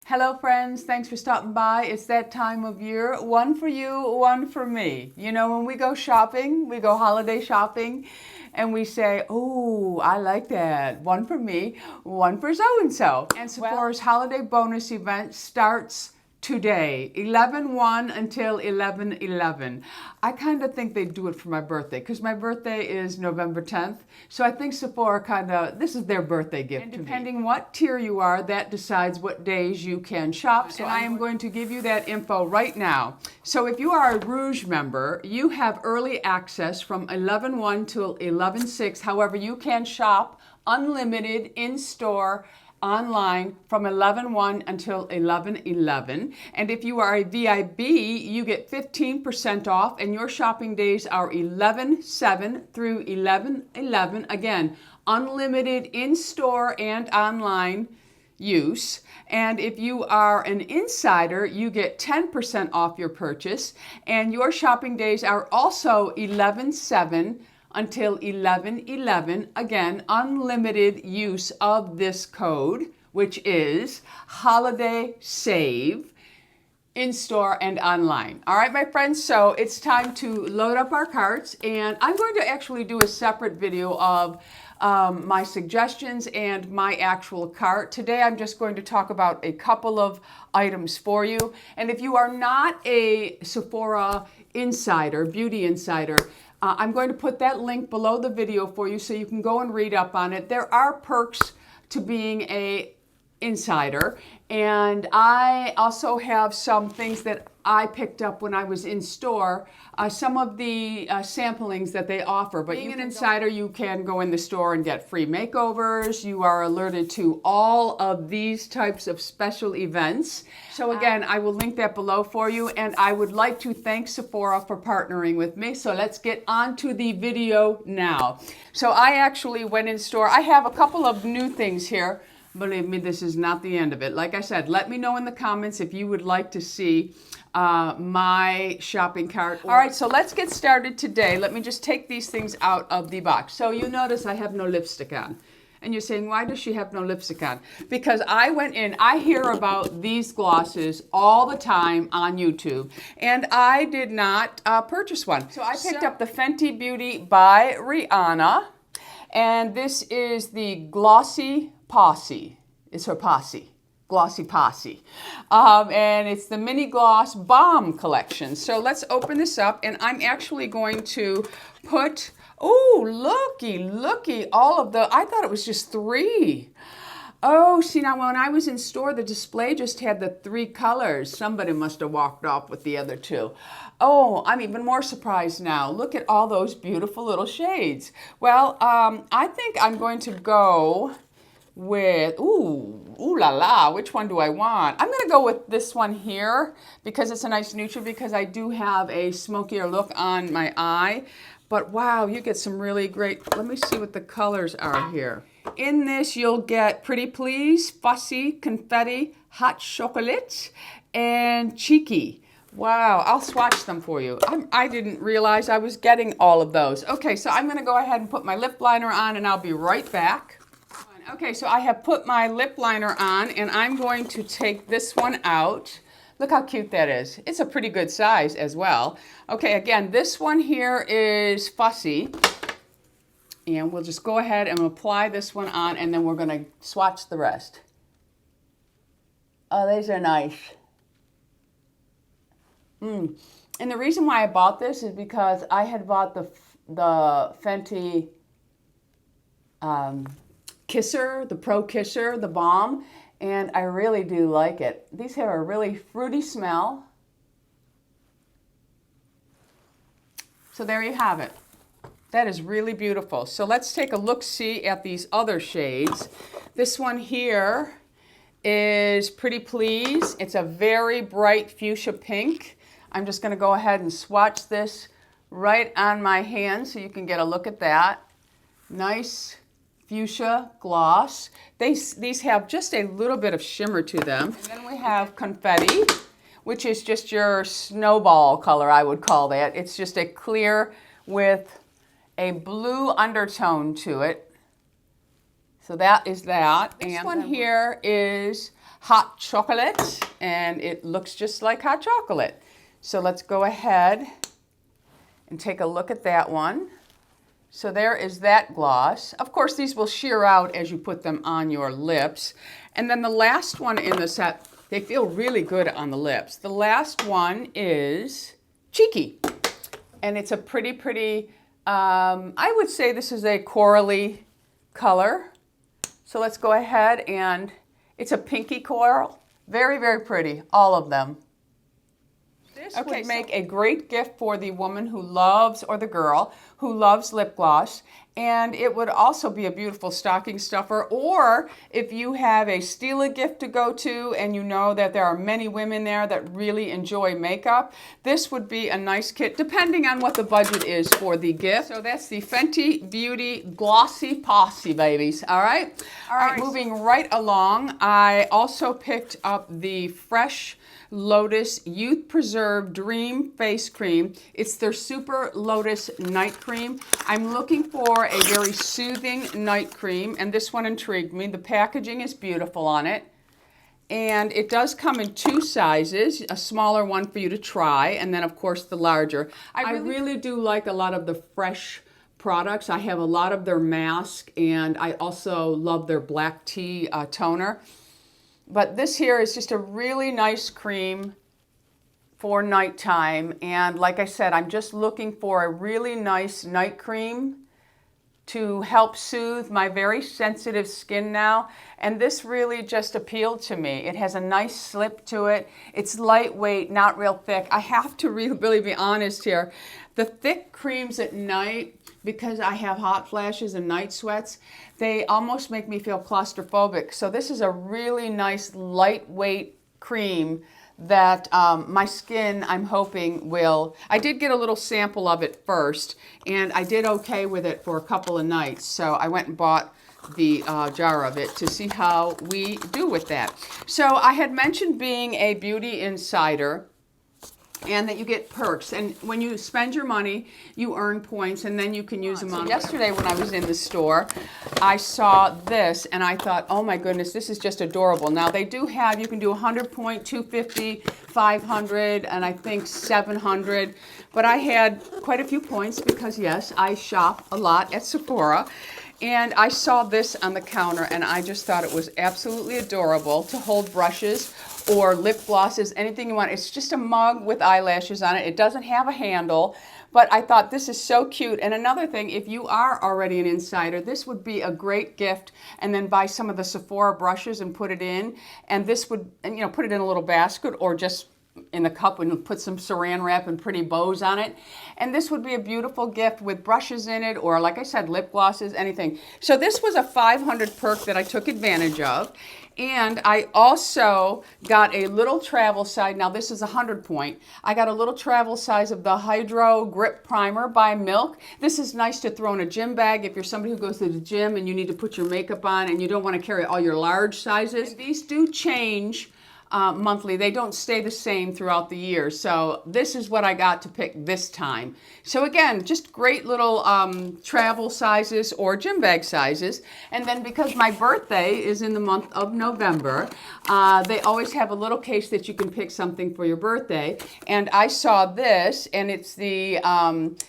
Hello friends, thanks for stopping by. It's that time of year. One for you, one for me. You know, when we go shopping, we go holiday shopping, and we say, oh, I like that. One for me, one for so-and-so. And Sephora's holiday bonus event starts today, 11/1 until 11/11. I kind of think they do it for my birthday because my birthday is November 10th. So I think Sephora this is their birthday gift. And depending what tier you are, that decides what days you can shop. So I am going to give you that info right now. So if you are a Rouge member, you have early access from 11/1 till 11/6. However, you can shop unlimited in-store online from 11/1 until 11/11. And if you are a VIB, you get 15% off, and your shopping days are 11/7 through 11/11. Again, unlimited in-store and online use. And if you are an insider, you get 10% off your purchase, and your shopping days are also 11/7 until 11/11. Again, unlimited use of this code, which is HOLIDAYSAVE, in-store and online. All right, my friends, so it's time to load up our carts, and I'm going to actually do a separate video of my suggestions and my actual cart. Today, I'm just going to talk about a couple of items for you. And if you are not a Sephora insider, beauty insider, I'm going to put that link below the video for you so you can go and read up on it. There are perks to being a insider, and I also have some things that I picked up when I was in store, some of the samplings that they offer. But being an insider, you can go in the store and get free makeovers. You are alerted to all of these types of special events. So again, I will link that below for you, and I would like to thank Sephora for partnering with me. So let's get on to the video now. So I actually went in store. I have a couple of new things here. Believe me, this is not the end of it. Like I said, let me know in the comments if you would like to see my shopping cart. All right, so let's get started today. Let me just take these things out of the box. So you notice I have no lipstick on. And you're saying, why does she have no lipstick on? Because I went in, I hear about these glosses all the time on YouTube, and I did not purchase one. So I picked up the Fenty Beauty by Rihanna, and this is the Glossy Posse. It's her Posse. Glossy Posse. And it's the Mini Gloss Balm collection. So let's open this up, and I'm actually going to put, oh, looky, all of the, I thought it was just 3. Oh, see, now when I was in store, the display just had the 3 colors. Somebody must have walked off with the other 2. Oh, I'm even more surprised now. Look at all those beautiful little shades. Well, I think I'm going to go with, ooh la la, which one do I want? I'm going to go with this one here because it's a nice neutral, because I do have a smokier look on my eye. But wow, you get some really great, let me see what the colors are here. In this, you'll get Pretty Please, Fussy, Confetti, Hot Chocolate, and Cheeky. Wow, I'll swatch them for you. I didn't realize I was getting all of those. Okay, so I'm going to go ahead and put my lip liner on, and I'll be right back. Okay, so I have put my lip liner on, and I'm going to take this one out. Look how cute that is. It's a pretty good size as well. Okay, again, this one here is Fussy. And we'll just go ahead and apply this one on, and then we're going to swatch the rest. Oh, these are nice. And the reason why I bought this is because I had bought the Fenty Kisser, the Pro Kisser, the balm, and I really do like it. These have a really fruity smell. So there you have it. That is really beautiful. So let's take a look-see at these other shades. This one here is Pretty Please. It's a very bright fuchsia pink. I'm just going to go ahead and swatch this right on my hand so you can get a look at that. Nice fuchsia gloss. These have just a little bit of shimmer to them. And then we have Confetti, which is just your snowball color, I would call that. It's just a clear with a blue undertone to it. So that is that. This one here is hot chocolate, and it looks just like hot chocolate. So let's go ahead and take a look at that one. So there is that gloss. Of course, these will sheer out as you put them on your lips. And then the last one in the set, they feel really good on the lips. The last one is Cheeky. And it's a pretty, I would say this is a corally color. So let's go ahead, and it's a pinky coral. Very, very pretty, all of them. This would make a great gift for the woman who loves, or the girl who loves lip gloss. And it would also be a beautiful stocking stuffer. Or if you have a Stila gift to go to and you know that there are many women there that really enjoy makeup, this would be a nice kit depending on what the budget is for the gift. So that's the Fenty Beauty Glossy Posse, babies. All right? All right, moving right along, I also picked up the Fresh Lotus Youth Preserve Dream Face Cream. It's their Super Lotus Night Cream. I'm looking for a very soothing night cream, and this one intrigued me. The packaging is beautiful on it, and it does come in 2 sizes, a smaller one for you to try, and then of course the larger. I really do like a lot of the Fresh products. I have a lot of their mask, and I also love their black tea toner. But this here is just a really nice cream for nighttime. And like I said, I'm just looking for a really nice night cream to help soothe my very sensitive skin now. And this really just appealed to me. It has a nice slip to it. It's lightweight, not real thick. I have to really be honest here. The thick creams at night, because I have hot flashes and night sweats, they almost make me feel claustrophobic. So this is a really nice lightweight cream that my skin, I'm hoping, will. I did get a little sample of it first, and I did okay with it for a couple of nights. So I went and bought the jar of it to see how we do with that. So I had mentioned being a beauty insider, and that you get perks, and when you spend your money you earn points, and then you can use them on. So yesterday when I was in the store, I saw this and I thought, oh my goodness, this is just adorable. Now they do have, you can do 100 point, 250, 500, and I think 700, but I had quite a few points because yes, I shop a lot at Sephora. And I saw this on the counter, and I just thought it was absolutely adorable to hold brushes or lip glosses, anything you want. It's just a mug with eyelashes on it. It doesn't have a handle, but I thought this is so cute. And another thing, if you are already an insider, this would be a great gift, and then buy some of the Sephora brushes and put it in. And this would, you know, put it in a little basket or just in the cup and put some saran wrap and pretty bows on it. And this would be a beautiful gift with brushes in it, or like I said, lip glosses, anything. So this was a 500 perk that I took advantage of. And I also got a little travel size. Now this is 100 point. I got a little travel size of the Hydro Grip Primer by Milk. This is nice to throw in a gym bag if you're somebody who goes to the gym and you need to put your makeup on and you don't want to carry all your large sizes. And these do change monthly. They don't stay the same throughout the year. So this is what I got to pick this time. So again, just great little travel sizes or gym bag sizes. And then because my birthday is in the month of November, they always have a little case that you can pick something for your birthday. And I saw this, and it's the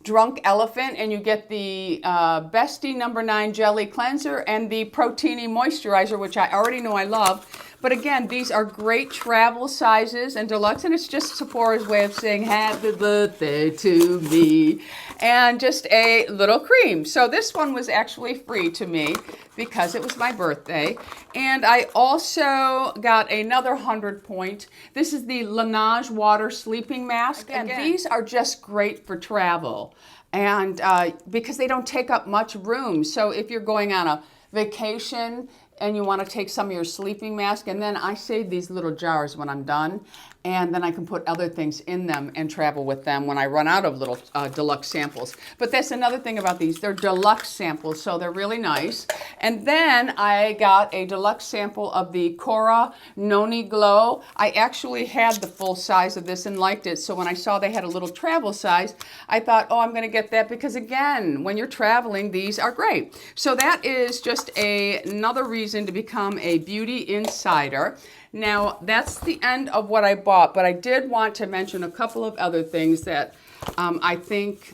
Drunk Elephant, and you get the Bestie No. 9 Jelly Cleanser and the Proteiny Moisturizer, which I already know I love. But again, these are great travel sizes and deluxe, and it's just Sephora's way of saying happy birthday to me, and just a little cream. So this one was actually free to me because it was my birthday. And I also got another 100 point. This is the Laneige Water Sleeping Mask. Again, these are just great for travel, and because they don't take up much room. So if you're going on a vacation and you want to take some of your sleeping mask, and then I save these little jars when I'm done, and then I can put other things in them and travel with them when I run out of little deluxe samples. But that's another thing about these. They're deluxe samples, so they're really nice. And then I got a deluxe sample of the Cora Noni Glow. I actually had the full size of this and liked it, so when I saw they had a little travel size, I thought, oh, I'm going to get that because, again, when you're traveling, these are great. So that is just another reason reason to become a beauty insider. Now, that's the end of what I bought, but I did want to mention a couple of other things that I think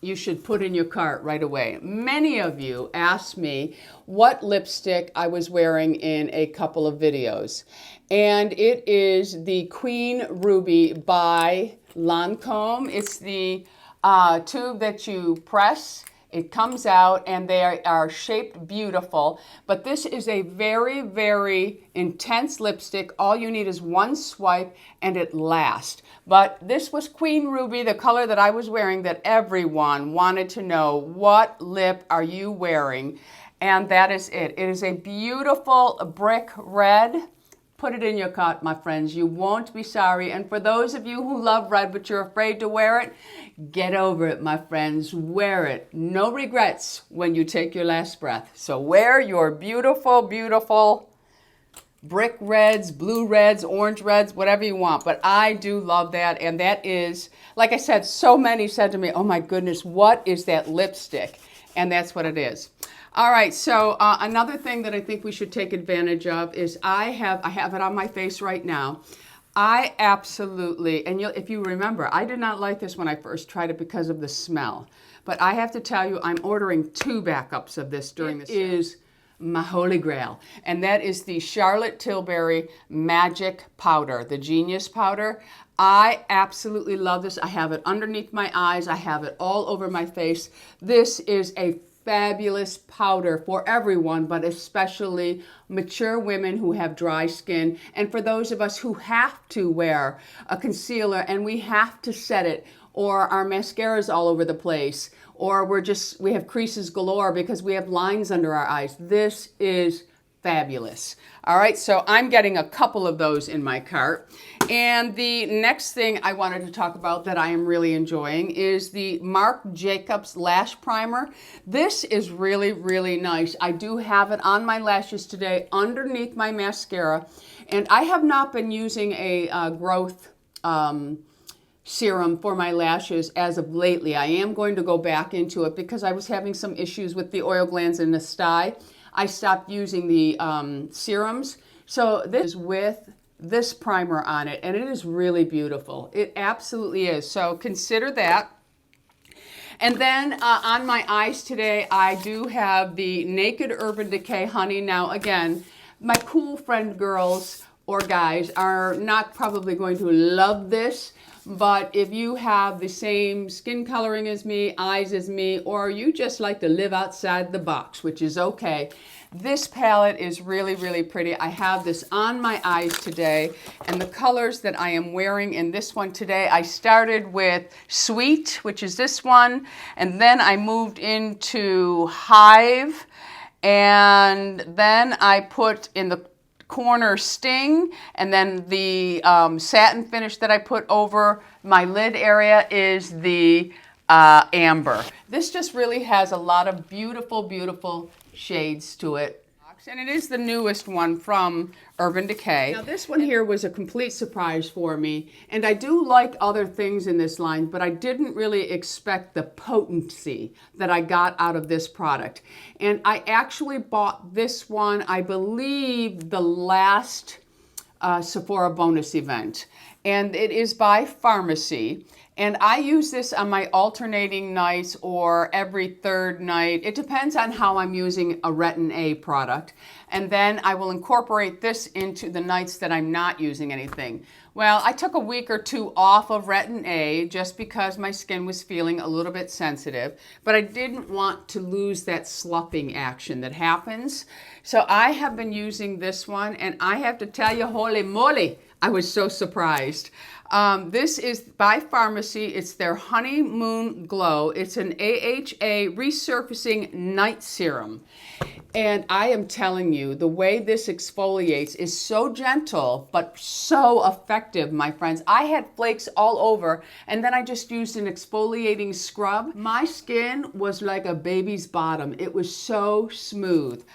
you should put in your cart right away. Many of you asked me what lipstick I was wearing in a couple of videos. And it is the Queen Ruby by Lancome. It's the tube that you press. It comes out and they are shaped beautiful. But this is a very, very intense lipstick. All you need is one swipe and it lasts. But this was Queen Ruby, the color that I was wearing, that everyone wanted to know, what lip are you wearing? And that is it. It is a beautiful brick red. Put it in your cart, my friends. You won't be sorry. And for those of you who love red but you're afraid to wear it, get over it, my friends. Wear it. No regrets when you take your last breath. So wear your beautiful, beautiful brick reds, blue reds, orange reds, whatever you want. But I do love that. And that is, like I said, so many said to me, oh my goodness, what is that lipstick? And that's what it is. All right, so another thing that I think we should take advantage of is I have it on my face right now. I absolutely, and if you remember, I did not like this when I first tried it because of the smell. But I have to tell you, I'm ordering 2 backups of this during this. It is my holy grail, and that is the Charlotte Tilbury Magic Powder, the Genius Powder. I absolutely love this. I have it underneath my eyes. I have it all over my face. This is a fabulous powder for everyone, but especially mature women who have dry skin, and for those of us who have to wear a concealer and we have to set it, or our mascara is all over the place, or we have creases galore because we have lines under our eyes. This is fabulous. All right, so I'm getting a couple of those in my cart. And the next thing I wanted to talk about that I am really enjoying is the Marc Jacobs Lash Primer. This is really, really nice. I do have it on my lashes today underneath my mascara. And I have not been using a growth serum for my lashes as of lately. I am going to go back into it because I was having some issues with the oil glands in the sty. I stopped using the serums. So this is with this primer on it, and it is really beautiful. It absolutely is. So consider that. And then on my eyes today, I do have the Naked Urban Decay Honey. Now, again, my cool friend girls or guys are not probably going to love this, but if you have the same skin coloring as me, eyes as me, or you just like to live outside the box, which is okay, this palette is really, really pretty. I have this on my eyes today, and the colors that I am wearing in this one today, I started with Sweet, which is this one, and then I moved into Hive, and then I put in the corner Sting, and then the satin finish that I put over my lid area is the Amber. This just really has a lot of beautiful, beautiful shades to it. And it is the newest one from Urban Decay. Now this one here was a complete surprise for me, and I do like other things in this line, but I didn't really expect the potency that I got out of this product. And I actually bought this one, I believe, the last Sephora bonus event. And it is by Pharmacy. And I use this on my alternating nights or every third night. It depends on how I'm using a Retin A product. And then I will incorporate this into the nights that I'm not using anything. Well, I took a week or 2 off of Retin A just because my skin was feeling a little bit sensitive, but I didn't want to lose that sloughing action that happens. So I have been using this one, and I have to tell you, holy moly, I was so surprised. This is by Pharmacy. It's their Honeymoon Glow. It's an AHA resurfacing night serum. And I am telling you, the way this exfoliates is so gentle, but so effective, my friends. I had flakes all over, and then I just used an exfoliating scrub. My skin was like a baby's bottom. It was so smooth.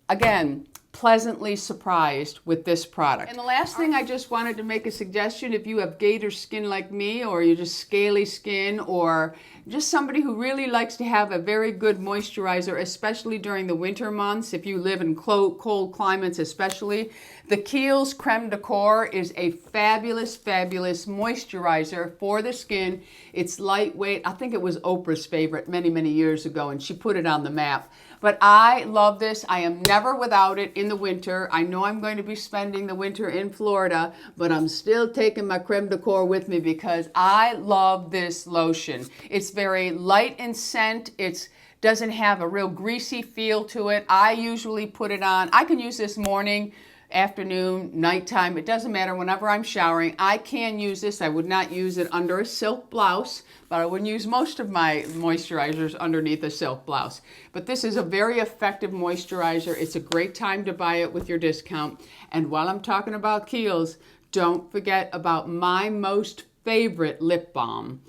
Again, pleasantly surprised with this product. And the last thing, I just wanted to make a suggestion. If you have gator skin like me, or you're just scaly skin, or just somebody who really likes to have a very good moisturizer, especially during the winter months, if you live in cold climates especially. The Kiehl's Creme de Corps is a fabulous, fabulous moisturizer for the skin. It's lightweight. I think it was Oprah's favorite many, many years ago, and she put it on the map. But I love this. I am never without it in the winter. I know I'm going to be spending the winter in Florida, but I'm still taking my Creme de Corps with me because I love this lotion. It's very light in scent. It doesn't have a real greasy feel to it. I usually put it on. I can use this morning, afternoon, nighttime. It doesn't matter. Whenever I'm showering, I can use this. I would not use it under a silk blouse, but I wouldn't use most of my moisturizers underneath a silk blouse. But this is a very effective moisturizer. It's a great time to buy it with your discount. And while I'm talking about Kiehl's, don't forget about my most favorite lip balm,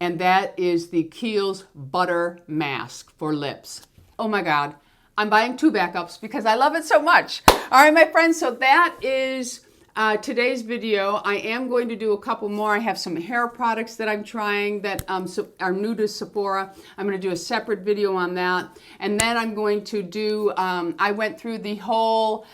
and that is the Kiehl's Butter Mask for lips. Oh my God. I'm buying 2 backups because I love it so much. All right, my friends, so that is today's video. I am going to do a couple more. I have some hair products that I'm trying that are new to Sephora. I'm going to do a separate video on that. And then I'm going to do, I went through the whole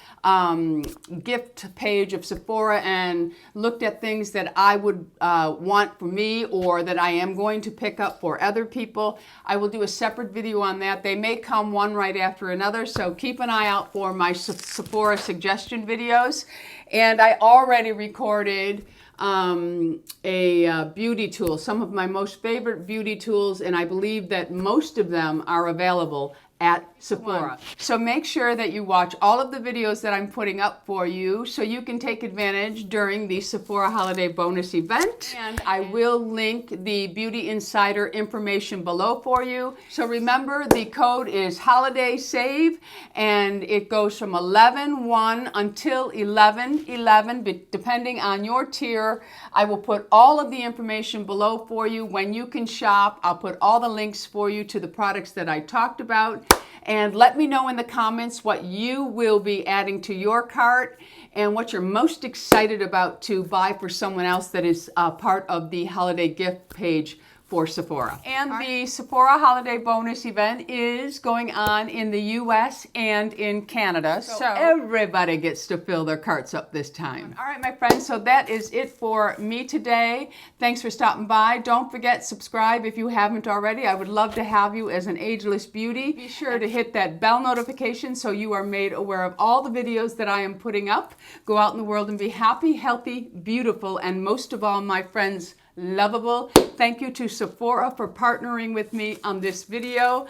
gift page of Sephora and looked at things that I would want for me or that I am going to pick up for other people. I will do a separate video on that. They may come one right after another, so keep an eye out for my Sephora suggestion videos. And I already recorded a beauty tool, some of my most favorite beauty tools, and I believe that most of them are available at Sephora. So make sure that you watch all of the videos that I'm putting up for you so you can take advantage during the Sephora Holiday Bonus event. And I will link the Beauty Insider information below for you. So remember, the code is HOLIDAYSAVE, and it goes from 11/1 until 11/11, depending on your tier. I will put all of the information below for you when you can shop. I'll put all the links for you to the products that I talked about. And let me know in the comments what you will be adding to your cart and what you're most excited about to buy for someone else that is part of the holiday gift page for Sephora. And the Sephora Holiday Bonus event is going on in the US and in Canada. So everybody gets to fill their carts up this time. All right, my friends, so that is it for me today. Thanks for stopping by. Don't forget, subscribe if you haven't already. I would love to have you as an Ageless Beauty. Be sure to hit that bell notification so you are made aware of all the videos that I am putting up. Go out in the world and be happy, healthy, beautiful, and most of all, my friends, lovable. Thank you to Sephora for partnering with me on this video.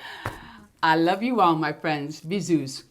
I love you all, my friends. Bisous.